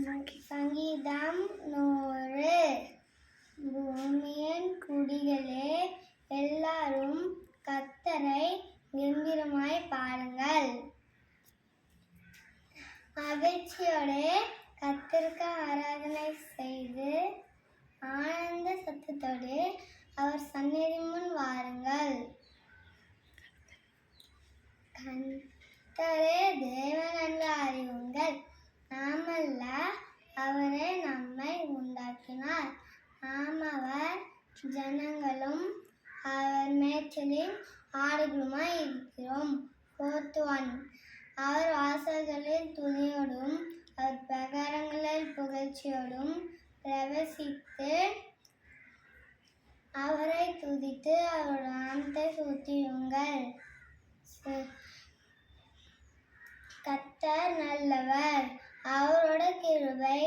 சங்கீதம் 100. பூமியின் குடிகளே, எல்லாரும் கர்த்தரை கம்பீரமாய் பாடுங்கள். மகிழ்ச்சியோடு கர்த்தருக்கு ஆராதனை செய்து ஆனந்த சத்தத்தோடு அவர் சந்நிதி முன் வாருங்கள். கர்த்தரே தேவன் என்று அறிவுங்கள். நாமல்ல, அவரே நம்மை உண்டாக்கினார். நாம் அவர் ஜனங்களும் அவர் மேய்ச்சலின் ஆடுகளுமாய் இருக்கிறோம். 4:1. அவர் வாசல்களில் துணியோடும் அவர் பிரகாரங்களில் புகழ்ச்சியோடும் பிரவேசித்து அவரை துதித்து அவர் நாமத்தை ஸ்துதியுங்கள். கர்த்தர் நல்லவர், அவரோட கிருபை